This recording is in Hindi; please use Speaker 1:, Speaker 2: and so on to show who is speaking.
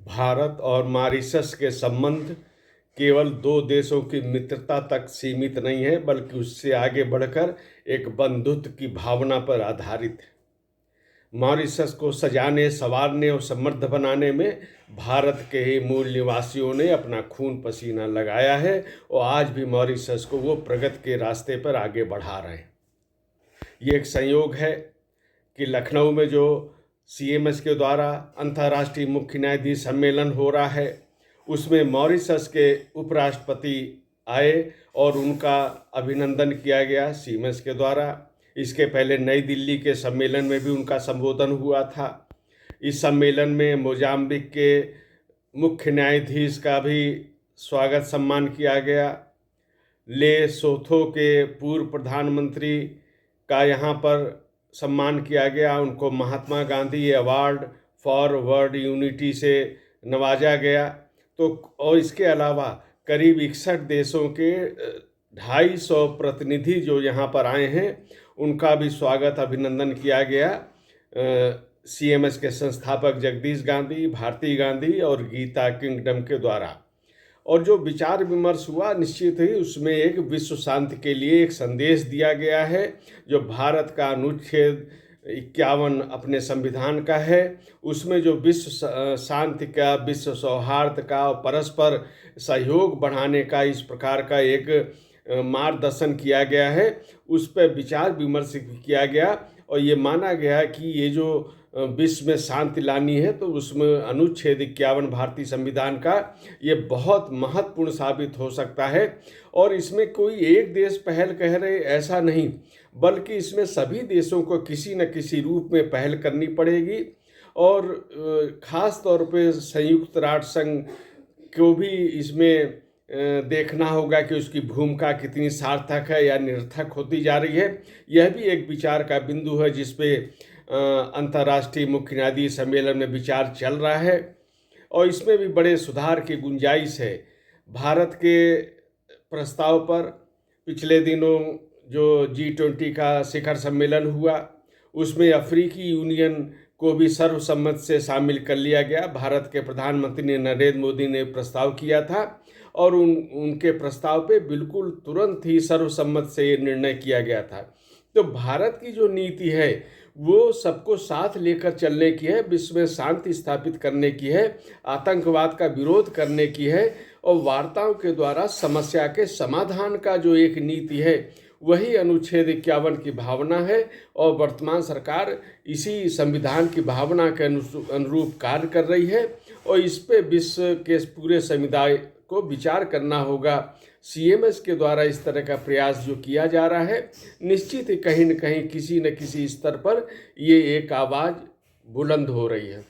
Speaker 1: भारत और मॉरिशस के संबंध केवल दो देशों की मित्रता तक सीमित नहीं है, बल्कि उससे आगे बढ़कर एक बंधुत्व की भावना पर आधारित है। मॉरिशस को सजाने, संवारने और समृद्ध बनाने में भारत के ही मूल निवासियों ने अपना खून पसीना लगाया है और आज भी मॉरिशस को वो प्रगति के रास्ते पर आगे बढ़ा रहे हैं। ये एक संयोग है कि लखनऊ में जो सीएमएस के द्वारा अंतर्राष्ट्रीय मुख्य न्यायाधीश सम्मेलन हो रहा है, उसमें मॉरिशस के उपराष्ट्रपति आए और उनका अभिनंदन किया गया सीएमएस के द्वारा। इसके पहले नई दिल्ली के सम्मेलन में भी उनका संबोधन हुआ था। इस सम्मेलन में मोजाम्बिक के मुख्य न्यायाधीश का भी स्वागत सम्मान किया गया। लेसोथो के पूर्व प्रधानमंत्री का यहाँ पर सम्मान किया गया। उनको Mahatma Gandhi award for world unity से नवाजा गया। तो और इसके अलावा करीब 61 देशों के 250 प्रतिनिधि जो यहाँ पर आए हैं, उनका भी स्वागत अभिनंदन किया गया। सीएमएस के संस्थापक जगदीश गांधी, भारती गांधी और गीता किंगडम के द्वारा। और जो विचार विमर्श हुआ, निश्चित ही उसमें एक विश्व शांति के लिए एक संदेश दिया गया है। जो भारत का अनुच्छेद 51 अपने संविधान का है, उसमें जो विश्व शांति का, विश्व सौहार्द का और परस्पर सहयोग बढ़ाने का इस प्रकार का एक मार्गदर्शन किया गया है, उस पर विचार विमर्श किया गया और ये माना गया कि ये जो विश्व में शांति लानी है, तो उसमें अनुच्छेद 51 भारतीय संविधान का ये बहुत महत्वपूर्ण साबित हो सकता है। और इसमें कोई एक देश पहल कर रहे ऐसा नहीं, बल्कि इसमें सभी देशों को किसी न किसी रूप में पहल करनी पड़ेगी। और ख़ास तौर पे संयुक्त राष्ट्र संघ को भी इसमें देखना होगा कि उसकी भूमिका कितनी सार्थक है या निरर्थक होती जा रही है। यह भी एक विचार का बिंदु है जिस पे अंतर्राष्ट्रीय मुख्य न्यायाधीश सम्मेलन में विचार चल रहा है और इसमें भी बड़े सुधार की गुंजाइश है। भारत के प्रस्ताव पर पिछले दिनों जो G20 का शिखर सम्मेलन हुआ, उसमें अफ्रीकी यूनियन को भी सर्वसम्मत से शामिल कर लिया गया। भारत के प्रधानमंत्री नरेंद्र मोदी ने प्रस्ताव किया था और उनके प्रस्ताव पे बिल्कुल तुरंत ही सर्वसम्मत से ये निर्णय किया गया था। तो भारत की जो नीति है वो सबको साथ लेकर चलने की है, विश्व में शांति स्थापित करने की है, आतंकवाद का विरोध करने की है और वार्ताओं के द्वारा समस्या के समाधान का जो एक नीति है, वही अनुच्छेद 51 की भावना है। और वर्तमान सरकार इसी संविधान की भावना के अनुरूप कार्य कर रही है और इस पे विश्व के पूरे समुदाय को विचार करना होगा। सीएमएस के द्वारा इस तरह का प्रयास जो किया जा रहा है, निश्चित ही कहीं न कहीं किसी न किसी स्तर पर ये एक आवाज़ बुलंद हो रही है।